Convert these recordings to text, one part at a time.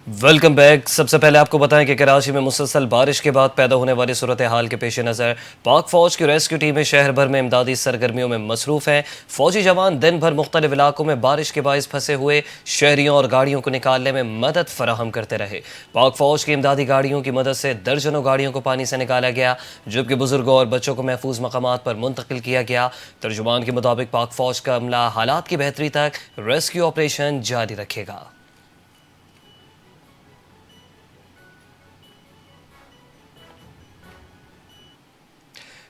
Welcome back. سب سے پہلے آپ کو بتائیں کہ کراچی میں مسلسل بارش کے بعد پیدا ہونے والی صورتحال کے پیش نظر پاک فوج کی ریسکیو ٹیمیں شہر بھر میں امدادی سرگرمیوں میں مصروف ہیں۔ فوجی جوان دن بھر مختلف علاقوں میں بارش کے باعث پھنسے ہوئے شہریوں اور گاڑیوں کو نکالنے میں مدد فراہم کرتے رہے۔ پاک فوج کی امدادی گاڑیوں کی مدد سے درجنوں گاڑیوں کو پانی سے نکالا گیا، جبکہ بزرگوں اور بچوں کو محفوظ مقامات پر منتقل کیا گیا۔ ترجمان کے مطابق پاک فوج کا عملہ حالات کی بہتری تک ریسکیو آپریشن جاری رکھے گا۔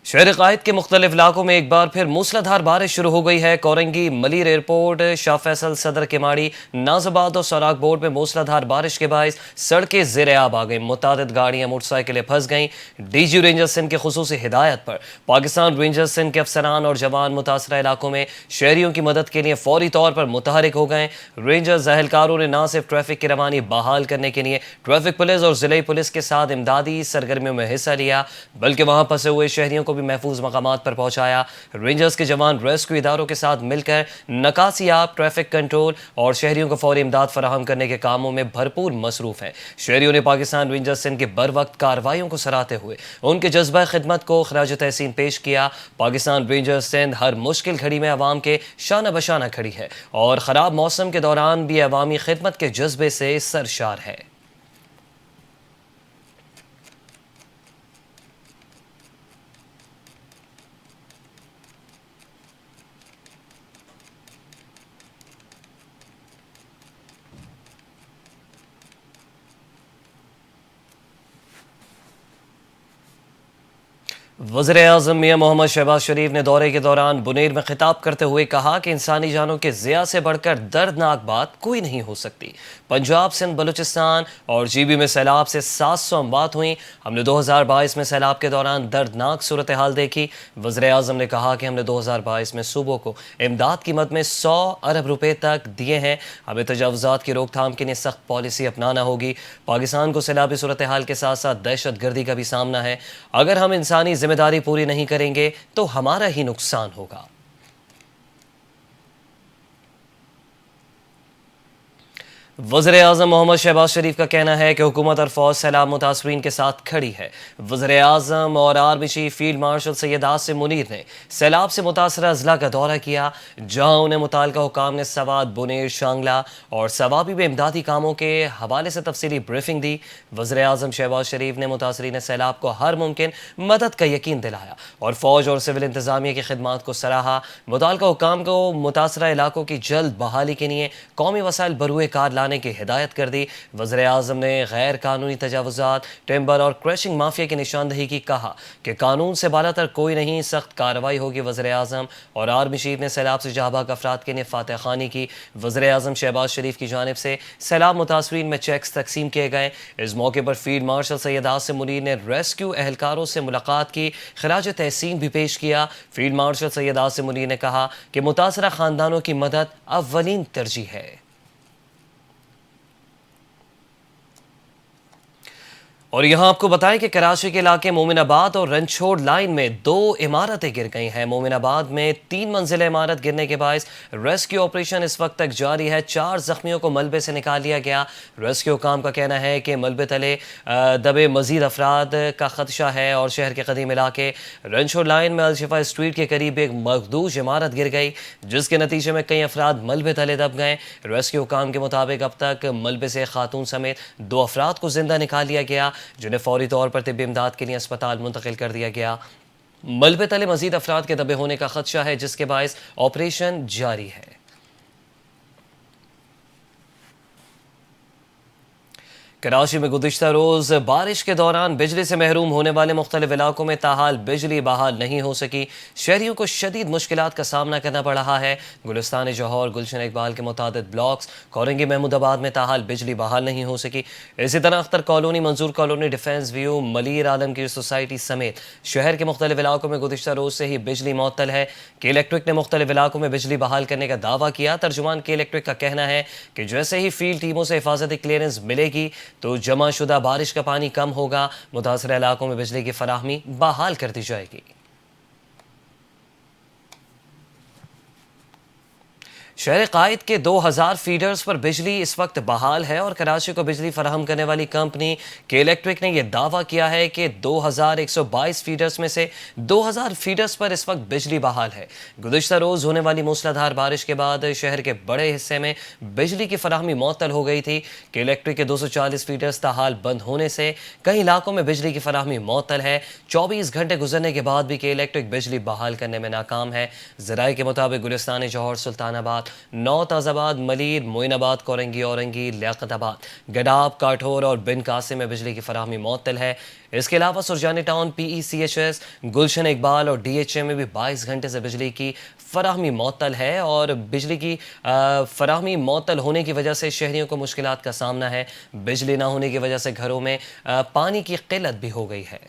شہر قائد کے مختلف علاقوں میں ایک بار پھر موسلادھار بارش شروع ہو گئی ہے۔ کورنگی، ملیر ایئرپورٹ، شاہ فیصل صدر کیماڑی، ناز آباد اور سوراخ بورڈ میں موسلادھار بارش کے باعث سڑکیں زیر آب آ گئیں۔ متعدد گاڑیاں موٹر سائیکلیں پھنس گئیں۔ ڈی جی رینجر سندھ کے خصوصی ہدایت پر پاکستان رینجر سندھ کے افسران اور جوان متاثرہ علاقوں میں شہریوں کی مدد کے لیے فوری طور پر متحرک ہو گئے۔ رینجرز اہلکاروں نے نہ صرف ٹریفک کی روانی بحال کرنے کے لیے ٹریفک پولیس اور ضلعی پولیس کے ساتھ امدادی سرگرمیوں میں حصہ لیا، بلکہ وہاں پھنسے ہوئے شہریوں کو بھی محفوظ مقامات پر پہنچایا۔ رینجرز کے جوان ریسکیو اداروں کے ساتھ مل کر نکاسیاب، ٹریفک کنٹرول اور شہریوں کو فوری امداد فراہم کرنے کے کاموں میں بھرپور مصروف ہیں۔ شہریوں نے پاکستان رینجرز سندھ کی بروقت کارروائیوں کو سراہتے ہوئے ان کے جذبہ خدمت کو خراج تحسین پیش کیا۔ پاکستان رینجرز سندھ ہر مشکل گھڑی میں عوام کے شانہ بشانہ کھڑی ہے اور خراب موسم کے دوران بھی عوامی خدمت کے جذبے سے سرشار ہے۔ وزیر اعظم میاں محمد شہباز شریف نے دورے کے دوران بنیر میں خطاب کرتے ہوئے کہا کہ انسانی جانوں کے ضیاع سے بڑھ کر دردناک بات کوئی نہیں ہو سکتی۔ پنجاب، سندھ، بلوچستان اور جی بی میں سیلاب سے 700 اموات ہوئیں۔ ہم نے 2022 میں سیلاب کے دوران دردناک صورتحال دیکھی۔ وزیر اعظم نے کہا کہ ہم نے 2022 میں صوبوں کو امداد قیمت میں 100 ارب روپے تک دیے ہیں۔ ہمیں تجاوزات کی روک تھام کے لیے سخت پالیسی اپنانا ہوگی۔ پاکستان کو سیلابی صورتحال کے ساتھ ساتھ دہشت گردی کا بھی سامنا ہے۔ اگر ہم انسانی ذمہ داری پوری نہیں کریں گے تو ہمارا ہی نقصان ہوگا۔ وزیر اعظم محمد شہباز شریف کا کہنا ہے کہ حکومت اور فوج سیلاب متاثرین کے ساتھ کھڑی ہے۔ وزیر اعظم اور آرمی چیف فیلڈ مارشل سید آصم منیر نے سیلاب سے متاثرہ اضلاع کا دورہ کیا، جہاں انہیں متعلقہ حکام نے سوات، بنیر، شانگلہ اور سوابی میں امدادی کاموں کے حوالے سے تفصیلی بریفنگ دی۔ وزیر اعظم شہباز شریف نے متاثرین سیلاب کو ہر ممکن مدد کا یقین دلایا اور فوج اور سول انتظامیہ کی خدمات کو سراہا۔ متعلقہ حکام کو متاثرہ علاقوں کی جلد بحالی کے لیے قومی وسائل بروئے کار لانے کی ہدایت کر دی۔ وزیر اعظم نے غیر قانونی تجاوزات، ٹمبر اور کریشنگ مافیا کی نشاندہی کی، کہا کہ قانون سے بالاتر کوئی نہیں، سخت کارروائی ہوگی۔ وزیر اعظم اور آرمی چیف نے سیلاب سے جاں بحق افراد کے لیے فاتح خوانی کی۔ وزیر اعظم شہباز شریف کی جانب سے سیلاب متاثرین میں چیکس تقسیم کیے گئے۔ اس موقع پر فیلڈ مارشل سید آصم منیر نے ریسکیو اہلکاروں سے ملاقات کی، خراج تحسین بھی پیش کیا۔ فیلڈ مارشل سید آصم منیر نے کہا کہ متاثرہ خاندانوں کی مدد اولین ترجیح ہے۔ اور یہاں آپ کو بتائیں کہ کراچی کے علاقے مومن آباد اور رنچھوڑ لائن میں 2 عمارتیں گر گئی ہیں۔ مومن آباد میں 3 منزلہ عمارت گرنے کے باعث ریسکیو آپریشن اس وقت تک جاری ہے۔ 4 زخمیوں کو ملبے سے نکال لیا گیا۔ ریسکیو حکام کا کہنا ہے کہ ملبے تلے دبے مزید افراد کا خدشہ ہے اور شہر کے قدیم علاقے رنچھوڑ لائن میں الشفا اسٹریٹ کے قریب ایک مخدوش عمارت گر گئی، جس کے نتیجے میں کئی افراد ملبے تلے دب گئے۔ ریسکیو حکام کے مطابق اب تک ملبے سے خاتون سمیت 2 افراد کو زندہ نکال لیا گیا، جنہیں فوری طور پر طبی امداد کے لیے اسپتال منتقل کر دیا گیا۔ ملبے تلے مزید افراد کے دبے ہونے کا خدشہ ہے، جس کے باعث آپریشن جاری ہے۔ کراچی میں گزشتہ روز بارش کے دوران بجلی سے محروم ہونے والے مختلف علاقوں میں تاحال بجلی بحال نہیں ہو سکی۔ شہریوں کو شدید مشکلات کا سامنا کرنا پڑ رہا ہے۔ گلستان جوہر، گلشن اقبال کے متعدد بلاکس، کورنگی، محمود آباد میں تاحال بجلی بحال نہیں ہو سکی۔ اسی طرح اختر کالونی، منظور کالونی، ڈیفنس ویو، ملیر عالمگیر سوسائٹی سمیت شہر کے مختلف علاقوں میں گزشتہ روز سے ہی بجلی معطل ہے۔ کے الیکٹرک نے مختلف علاقوں میں بجلی بحال کرنے کا دعویٰ کیا۔ ترجمان کے الیکٹرک کا کہنا ہے کہ جیسے ہی فیلڈ ٹیموں سے حفاظتی کلیئرنس ملے گی تو جمع شدہ بارش کا پانی کم ہوگا، متاثرہ علاقوں میں بجلی کی فراہمی بحال کر دی جائے گی۔ شہر قائد کے 2000 فیڈرز پر بجلی اس وقت بحال ہے اور کراچی کو بجلی فراہم کرنے والی کمپنی کے الیکٹرک نے یہ دعویٰ کیا ہے کہ 2122 فیڈرز میں سے 2000 فیڈرز پر اس وقت بجلی بحال ہے۔ گزشتہ روز ہونے والی موسلادھار بارش کے بعد شہر کے بڑے حصے میں بجلی کی فراہمی معطل ہو گئی تھی کہ الیکٹرک کے 240 فیڈرز تاحال بند ہونے سے کئی علاقوں میں بجلی کی فراہمی معطل ہے۔ 24 گھنٹے گزرنے کے بعد بھی کہ الیکٹرک بجلی بحال کرنے میں ناکام ہے۔ ذرائع کے مطابق گلستان جوہر، سلطان آباد، نو تازہ آباد، ملیر، معین آباد، کورنگی، اورنگی، لیاقت آباد، گڈاب، کاٹھور اور بن قاسم میں بجلی کی فراہمی معطل ہے۔ اس کے علاوہ سرجانی ٹاؤن، پی ای C H S, Gulshan Iqbal اور ڈی ایچ اے میں بھی 22 گھنٹے سے بجلی کی فراہمی معطل ہے اور بجلی کی فراہمی معطل ہونے کی وجہ سے شہریوں کو مشکلات کا سامنا ہے۔ بجلی نہ ہونے کی وجہ سے گھروں میں پانی کی قلت بھی ہو گئی ہے۔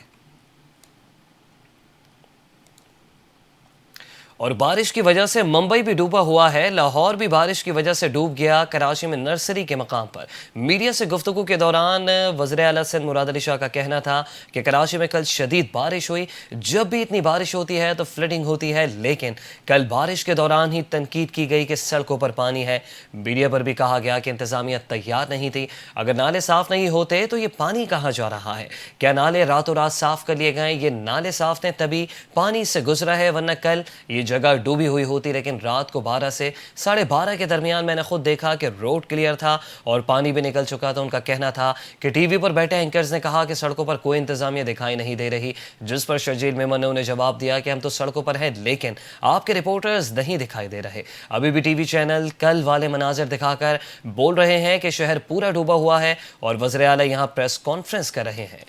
اور بارش کی وجہ سے ممبئی بھی ڈوبا ہوا ہے۔ لاہور بھی بارش کی وجہ سے ڈوب گیا۔ کراچی میں نرسری کے مقام پر میڈیا سے گفتگو کے دوران وزیر اعلیٰ سندھ مراد علی شاہ کا کہنا تھا کہ کراچی میں کل شدید بارش ہوئی۔ جب بھی اتنی بارش ہوتی ہے تو فلڈنگ ہوتی ہے، لیکن کل بارش کے دوران ہی تنقید کی گئی کہ سڑکوں پر پانی ہے۔ میڈیا پر بھی کہا گیا کہ انتظامیہ تیار نہیں تھی۔ اگر نالے صاف نہیں ہوتے تو یہ پانی کہاں جا رہا ہے؟ کیا نالے راتوں رات صاف کر لیے گئے؟ یہ نالے صاف تھے تبھی پانی سے گزرا ہے، ورنہ کل یہ جگہ ڈوبی ہوئی ہوتی۔ لیکن رات کو 12 سے 12:30 کے درمیان میں نے خود دیکھا کہ روڈ کلیئر تھا اور پانی بھی نکل چکا تھا۔ ان کا کہنا تھا کہ ٹی وی پر بیٹھے اینکرز نے کہا کہ سڑکوں پر کوئی انتظامیہ دکھائی نہیں دے رہی، جس پر شرجیل میمن نے انہیں جواب دیا کہ ہم تو سڑکوں پر ہیں لیکن آپ کے رپورٹرز نہیں دکھائی دے رہے۔ ابھی بھی ٹی وی چینل کل والے مناظر دکھا کر بول رہے ہیں کہ شہر پورا ڈوبا ہوا ہے اور وزیر اعلیٰ یہاں پریس کانفرنس کر رہے ہیں۔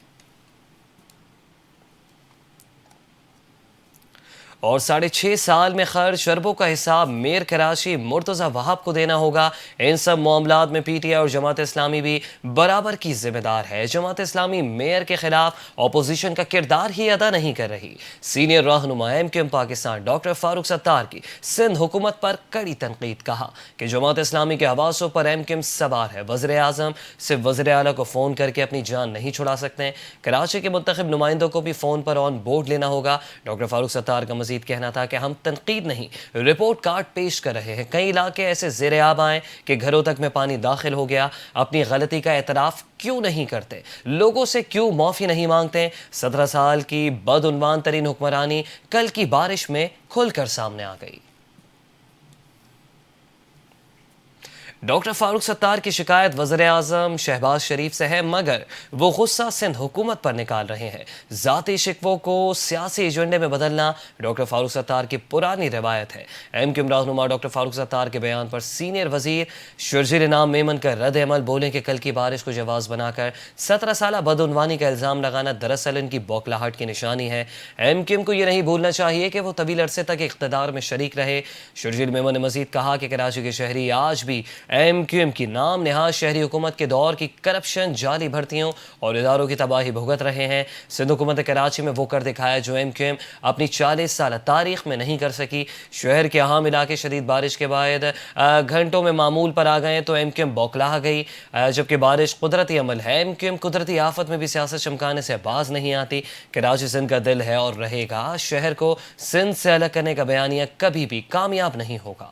اور 6.5 سال میں خرچ اربوں کا حساب میئر کراچی مرتضی وہاب کو دینا ہوگا۔ ان سب معاملات میں پی ٹی آئی اور جماعت اسلامی بھی برابر کی ذمہ دار ہے۔ جماعت اسلامی میئر کے خلاف اپوزیشن کا کردار ہی ادا نہیں کر رہی۔ سینئر رہنما M Q M Pakistan doctor Farooq Sattar کی سندھ حکومت پر کڑی تنقید، کہا کہ جماعت اسلامی کے حواسوں پر ایم کیو ایم سوار ہے۔ وزیر اعظم صرف وزیر اعلیٰ کو فون کر کے اپنی جان نہیں چھڑا سکتے، کراچی کے منتخب نمائندوں کو بھی فون پر آن بورڈ لینا ہوگا۔ ڈاکٹر فاروق ستار کا مزید کہنا تھا کہ ہم تنقید نہیں، رپورٹ کارڈ پیش کر رہے ہیں۔ کئی علاقے ایسے زیر آب آئے کہ گھروں تک میں پانی داخل ہو گیا۔ اپنی غلطی کا اعتراف کیوں نہیں کرتے؟ لوگوں سے کیوں معافی نہیں مانگتے؟ 17 سال کی بدعنوان ترین حکمرانی کل کی بارش میں کھل کر سامنے آ گئی۔ ڈاکٹر فاروق ستار کی شکایت وزیر اعظم شہباز شریف سے ہے، مگر وہ غصہ سندھ حکومت پر نکال رہے ہیں۔ ذاتی شکووں کو سیاسی ایجنڈے میں بدلنا ڈاکٹر فاروق ستار کی پرانی روایت ہے۔ ایم کیو ایم رہنما ڈاکٹر فاروق ستار کے بیان پر سینئر وزیر شرجیل انعام میمن کا رد عمل، بولیں کہ کل کی بارش کو جواز بنا کر 17 سالہ بدعنوانی کا الزام لگانا دراصل ان کی بوکھلاہٹ کی نشانی ہے۔ ایم کیو ایم کو یہ نہیں بھولنا چاہیے کہ وہ طویل عرصے تک اقتدار میں شریک رہے۔ شرجیل میمن نے مزید کہا کہ کراچی کے شہری آج بھی ایم کیو ایم کی نام نہاد شہری حکومت کے دور کی کرپشن، جعلی بھرتیوں اور اداروں کی تباہی بھگت رہے ہیں۔ سندھ حکومت کراچی میں وہ کر دکھایا جو ایم کیو ایم اپنی 40 سالہ تاریخ میں نہیں کر سکی۔ شہر کے اہم علاقے شدید بارش کے بعد گھنٹوں میں معمول پر آ گئے تو ایم کیو ایم بوکھلا گئی، جبکہ بارش قدرتی عمل ہے۔ ایم کیو ایم قدرتی آفت میں بھی سیاست چمکانے سے باز نہیں آتی۔ کراچی سندھ کا دل ہے اور رہے گا۔ شہر کو سندھ سے الگ کرنے کا بیانیہ کبھی بھی کامیاب نہیں ہوگا۔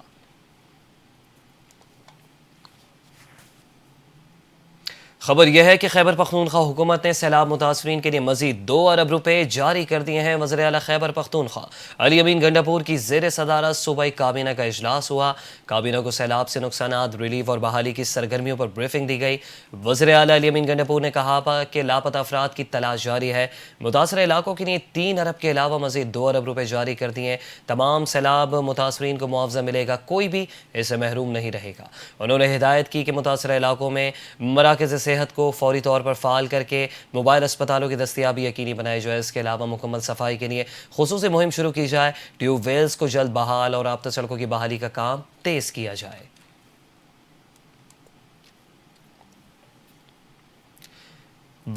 خبر یہ ہے کہ خیبر پختونخوا حکومت نے سیلاب متاثرین کے لیے مزید 2 ارب روپے جاری کر دیے ہیں۔ وزیر اعلیٰ خیبر پختونخوا علی امین گنڈاپور کی زیر صدارت صوبائی کابینہ کا اجلاس ہوا۔ کابینہ کو سیلاب سے نقصانات، ریلیف اور بحالی کی سرگرمیوں پر بریفنگ دی گئی۔ وزیر اعلیٰ علی امین گنڈاپور نے کہا کہ لاپتہ افراد کی تلاش جاری ہے۔ متاثرہ علاقوں کے لیے 3 ارب کے علاوہ مزید 2 ارب روپے جاری کر دیے۔ تمام سیلاب متاثرین کو معاوضہ ملے گا، کوئی بھی اسے محروم نہیں رہے گا۔ انہوں نے ہدایت کی کہ متاثرہ علاقوں میں مراکز صحت کو فوری طور پر فعال کر کے موبائل اسپتالوں کی دستیابی یقینی بنائی جائے۔ اس کے علاوہ مکمل صفائی کے لیے خصوصی مہم شروع کی جائے۔ ٹیوب ویلز کو جلد بحال اور رابطہ سڑکوں کی بحالی کا کام تیز کیا جائے۔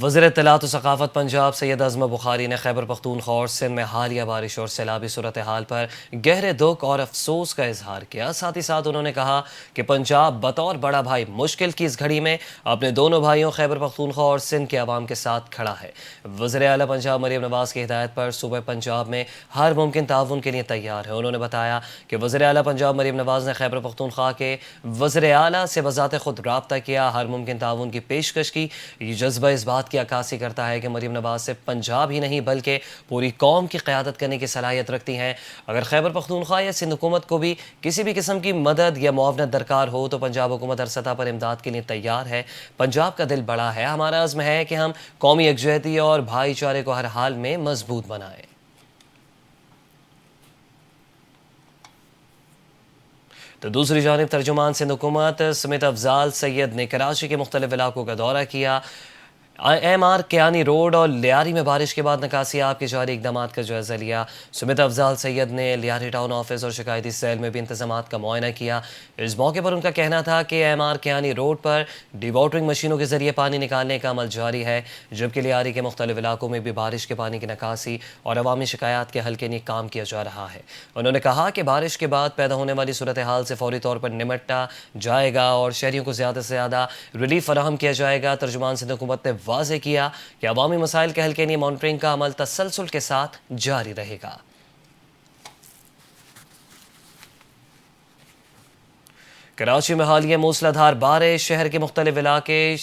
وزیر اطلاعات و ثقافت پنجاب سید اعظم بخاری نے خیبر پختونخوا اور سندھ میں حالیہ بارش اور سیلابی صورتحال پر گہرے دکھ اور افسوس کا اظہار کیا۔ ساتھ ہی ساتھ انہوں نے کہا کہ پنجاب بطور بڑا بھائی مشکل کی اس گھڑی میں اپنے دونوں بھائیوں خیبر پختونخوا اور سندھ کے عوام کے ساتھ کھڑا ہے۔ وزیر اعلیٰ پنجاب مریم نواز کی ہدایت پر صوبہ پنجاب میں ہر ممکن تعاون کے لیے تیار ہے۔ انہوں نے بتایا کہ وزیر اعلیٰ پنجاب مریم نواز نے خیبر پختونخوا کے وزیر اعلیٰ سے بذات خود رابطہ کیا، ہر ممکن تعاون کی پیشکش کی۔ یہ جذبہ اس بات کی عکاسی کرتا ہے کہ مریم نواز صرف پنجاب ہی نہیں بلکہ پوری قوم کی قیادت کرنے کی صلاحیت رکھتی ہیں۔ اگر خیبر پختونخوا یا سندھ حکومت کو بھی کسی بھی قسم کی مدد یا معاونت درکار ہو تو پنجاب حکومت ہر سطح پر امداد کے لیے تیار ہے۔ پنجاب کا دل بڑا ہے، ہمارا عزم ہے کہ ہم قومی یکجہتی اور بھائی چارے کو ہر حال میں مضبوط بنائیں۔ تو دوسری جانب ترجمان سندھ حکومت سمیت افضال سید نے کراچی کے مختلف علاقوں کا دورہ کیا۔ ایم آر کیانی روڈ اور لیاری میں بارش کے بعد نکاسیاب کے جاری اقدامات کا جائزہ لیا۔ سمیت افضال سید نے لیاری ٹاؤن آفس اور شکایتی سیل میں بھی انتظامات کا معائنہ کیا۔ اس موقع پر ان کا کہنا تھا کہ ایم آر کیانی روڈ پر ڈی واٹرنگ مشینوں کے ذریعے پانی نکالنے کا عمل جاری ہے، جبکہ لیاری کے مختلف علاقوں میں بھی بارش کے پانی کی نکاسی اور عوامی شکایات کے حل کے لیے کام کیا جا رہا ہے۔ انہوں نے کہا کہ بارش کے بعد پیدا ہونے والی صورتحال سے فوری طور پر نمٹا جائے گا اور شہریوں کو زیادہ سے زیادہ ریلیف فراہم کیا جائے گا۔ ترجمان سندھ حکومت نے واضح کیا کہ عوامی مسائل کے حل کے لیے مانیٹرنگ کا عمل تسلسل کے ساتھ جاری رہے گا۔ کراچی میں حالیہ موسلادھار بارش شہر کے مختلف علاقے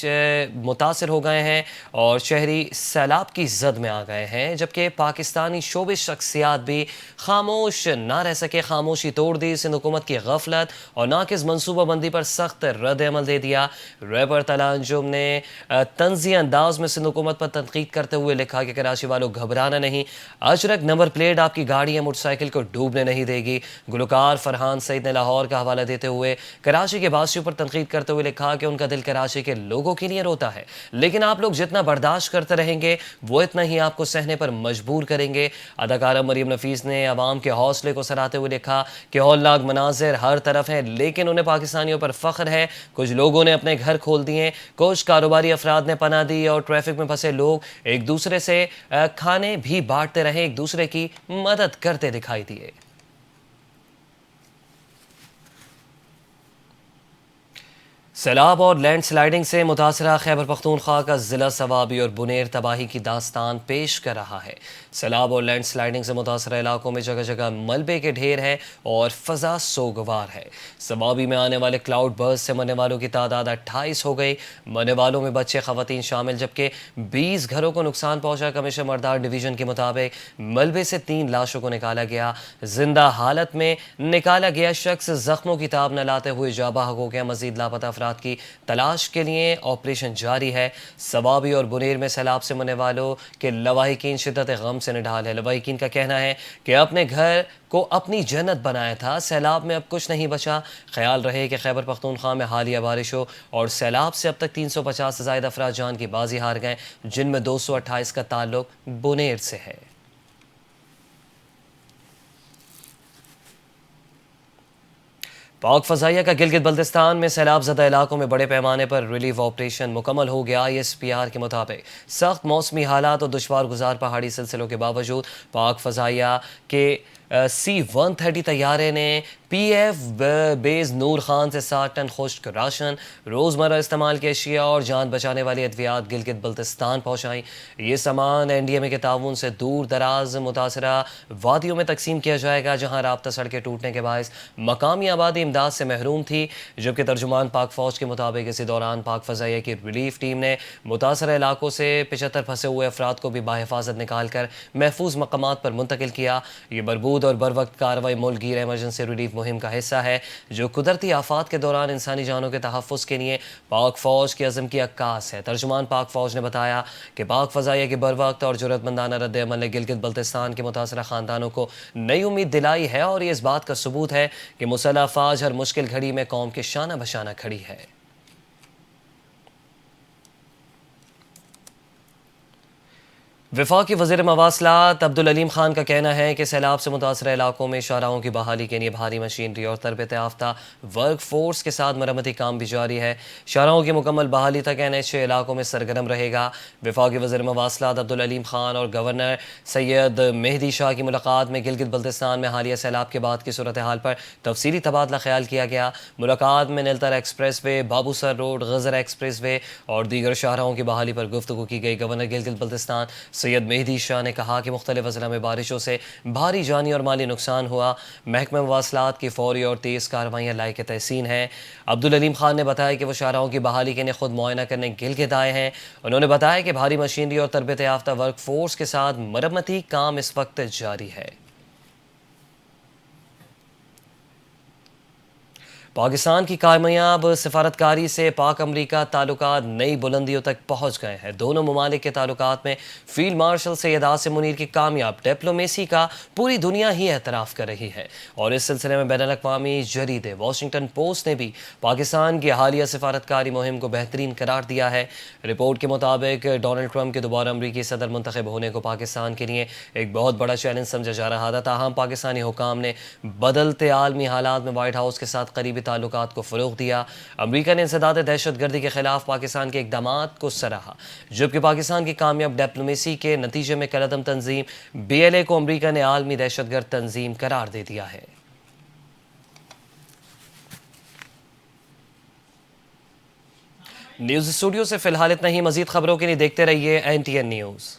متاثر ہو گئے ہیں اور شہری سیلاب کی زد میں آ گئے ہیں، جبکہ پاکستانی شعبے شخصیات بھی خاموش نہ رہ سکے، خاموشی توڑ دی۔ سندھ حکومت کی غفلت اور ناقص منصوبہ بندی پر سخت رد عمل دے دیا۔ ریپر طلعت انجم نے طنزی انداز میں سندھ حکومت پر تنقید کرتے ہوئے لکھا کہ کراچی والوں گھبرانا نہیں، اجرک نمبر پلیٹ آپ کی گاڑی یا موٹر سائیکل کو ڈوبنے نہیں دے گی۔ گلوکار فرحان سعید نے لاہور کا حوالہ دیتے ہوئے کراچی کے باسیوں پر تنقید کرتے ہوئے لکھا کہ ان کا دل کراچی کے لوگوں کے لیے روتا ہے، لیکن آپ لوگ جتنا برداشت کرتے رہیں گے وہ اتنا ہی آپ کو سہنے پر مجبور کریں گے۔ اداکارہ مریم نفیس نے عوام کے حوصلے کو سراہتے ہوئے لکھا کہ ہولناک مناظر ہر طرف ہیں، لیکن انہیں پاکستانیوں پر فخر ہے۔ کچھ لوگوں نے اپنے گھر کھول دیے، کچھ کاروباری افراد نے پناہ دی اور ٹریفک میں پھنسے لوگ ایک دوسرے سے کھانے بھی بانٹتے رہے، ایک دوسرے کی مدد کرتے دکھائی دیے۔ سیلاب اور لینڈ سلائیڈنگ سے متاثرہ خیبر پختونخوا کا ضلع ثوابی اور بنیر تباہی کی داستان پیش کر رہا ہے۔ سیلاب اور لینڈ سلائیڈنگ سے متاثرہ علاقوں میں جگہ جگہ ملبے کے ڈھیر ہیں اور فضا سوگوار ہے۔ ثوابی میں آنے والے کلاؤڈ برسٹ سے مرنے والوں کی تعداد 28 ہو گئی۔ مرنے والوں میں بچے، خواتین شامل، جبکہ 20 گھروں کو نقصان پہنچا۔ کمشنر مردار ڈویژن کے مطابق ملبے سے 3 لاشوں کو نکالا گیا۔ زندہ حالت میں نکالا گیا شخص زخموں کی تاب نہ لاتے ہوئے جاں بحق ہو گیا۔ مزید لاپتہ افراد کی تلاش کے لیے آپریشن جاری ہے۔ ثوابی اور بنیر میں سیلاب سے مرنے والوں کے لواحقین شدت غم سے نڈھال ہے۔ لواحقین کا کہنا ہے کہ اپنے گھر کو اپنی جنت بنایا تھا، سیلاب میں اب کچھ نہیں بچا۔ خیال رہے کہ خیبر پختونخوا میں حالیہ بارشوں اور سیلاب سے اب تک 350 سے زائد افراد جان کی بازی ہار گئے، جن میں 228 کا تعلق بنیر سے ہے۔ پاک فضائیہ کا گلگت بلتستان میں سیلاب زدہ علاقوں میں بڑے پیمانے پر ریلیف آپریشن مکمل ہو گیا۔ ISPR کے مطابق سخت موسمی حالات اور دشوار گزار پہاڑی سلسلوں کے باوجود پاک فضائیہ کے C-130 طیارے نے PF بیس نور خان سے 60 ٹن خشک راشن، روزمرہ استعمال کی اشیاء اور جان بچانے والی ادویات گلگت بلتستان پہنچائیں۔ یہ سامان NDMA کے تعاون سے دور دراز متاثرہ وادیوں میں تقسیم کیا جائے گا، جہاں رابطہ سڑکیں ٹوٹنے کے باعث مقامی آبادی امداد سے محروم تھی۔ جبکہ ترجمان پاک فوج کے مطابق اسی دوران پاک فضائیہ کی ریلیف ٹیم نے متاثرہ علاقوں سے 75 پھنسے ہوئے افراد کو بھی باحفاظت نکال کر محفوظ مقامات پر منتقل کیا۔ یہ بربود اور بروقت کارروائی ملک گیر ایمرجنسی ریلیف مہم کا حصہ ہے، جو قدرتی آفات کے دوران انسانی جانوں کے تحفظ کے لیے پاک فوج کے عزم کی عکاس ہے۔ ترجمان پاک فوج نے بتایا کہ پاک فضائیہ کے بروقت اور جرأت مندانہ رد عمل نے گلگت بلتستان کے متاثرہ خاندانوں کو نئی امید دلائی ہے اور یہ اس بات کا ثبوت ہے کہ مسلح افواج ہر مشکل گھڑی میں قوم کے شانہ بشانہ کھڑی ہے۔ وفاقی وزیر مواصلات عبدالعلیم خان کا کہنا ہے کہ سیلاب سے متاثرہ علاقوں میں شاہراہوں کی بحالی کے لیے بھاری مشینری اور تربیت یافتہ ورک فورس کے ساتھ مرمتی کام بھی جاری ہے۔ شاہراہوں کی مکمل بحالی تک NH علاقوں میں سرگرم رہے گا۔ وفاقی وزیر مواصلات عبدالعلیم خان اور گورنر سید مہدی شاہ کی ملاقات میں گلگت بلتستان میں حالیہ سیلاب کے بعد کی صورتحال پر تفصیلی تبادلہ خیال کیا گیا۔ ملاقات میں نیلتر ایکسپریس وے، بابو سر روڈ، غزر ایکسپریس وے اور دیگر شاہراہوں کی بحالی پر گفتگو کی گئی۔ گورنر گلگت بلتستان سید مہدی شاہ نے کہا کہ مختلف اضلاع میں بارشوں سے بھاری جانی اور مالی نقصان ہوا۔ محکمہ مواصلات کی فوری اور تیز کارروائیاں لائق تحسین ہیں۔ عبدالعلیم خان نے بتایا کہ وہ شاہراہوں کی بحالی کے لیے خود معائنہ کرنے گلگت آئے ہیں۔ انہوں نے بتایا کہ بھاری مشینری اور تربیت یافتہ ورک فورس کے ساتھ مرمتی کام اس وقت جاری ہے۔ پاکستان کی کامیاب سفارتکاری سے پاک امریکہ تعلقات نئی بلندیوں تک پہنچ گئے ہیں۔ دونوں ممالک کے تعلقات میں فیلڈ مارشل سید عاصم منیر کی کامیاب ڈپلومیسی کا پوری دنیا ہی اعتراف کر رہی ہے، اور اس سلسلے میں بین الاقوامی جریدے واشنگٹن پوسٹ نے بھی پاکستان کی حالیہ سفارتکاری مہم کو بہترین قرار دیا ہے۔ رپورٹ کے مطابق ڈونلڈ ٹرمپ کے دوبارہ امریکی صدر منتخب ہونے کو پاکستان کے لیے ایک بہت بڑا چیلنج سمجھا جا رہا تھا، تاہم پاکستانی حکام نے بدلتے عالمی حالات میں وائٹ ہاؤس کے ساتھ قریبی تعلقات کو فروغ دیا۔ امریکہ نے انسداد دہشت گردی کے خلاف پاکستان کے اقدامات کو سراہا، جبکہ پاکستان کی کامیاب ڈپلومیسی کے نتیجے میں کالعدم تنظیم BLA کو امریکہ نے عالمی دہشت گرد تنظیم قرار دے دیا ہے۔ نیوز اسٹوڈیو سے فی الحال اتنا ہی۔ مزید خبروں کے لیے دیکھتے رہیے NTN نیوز۔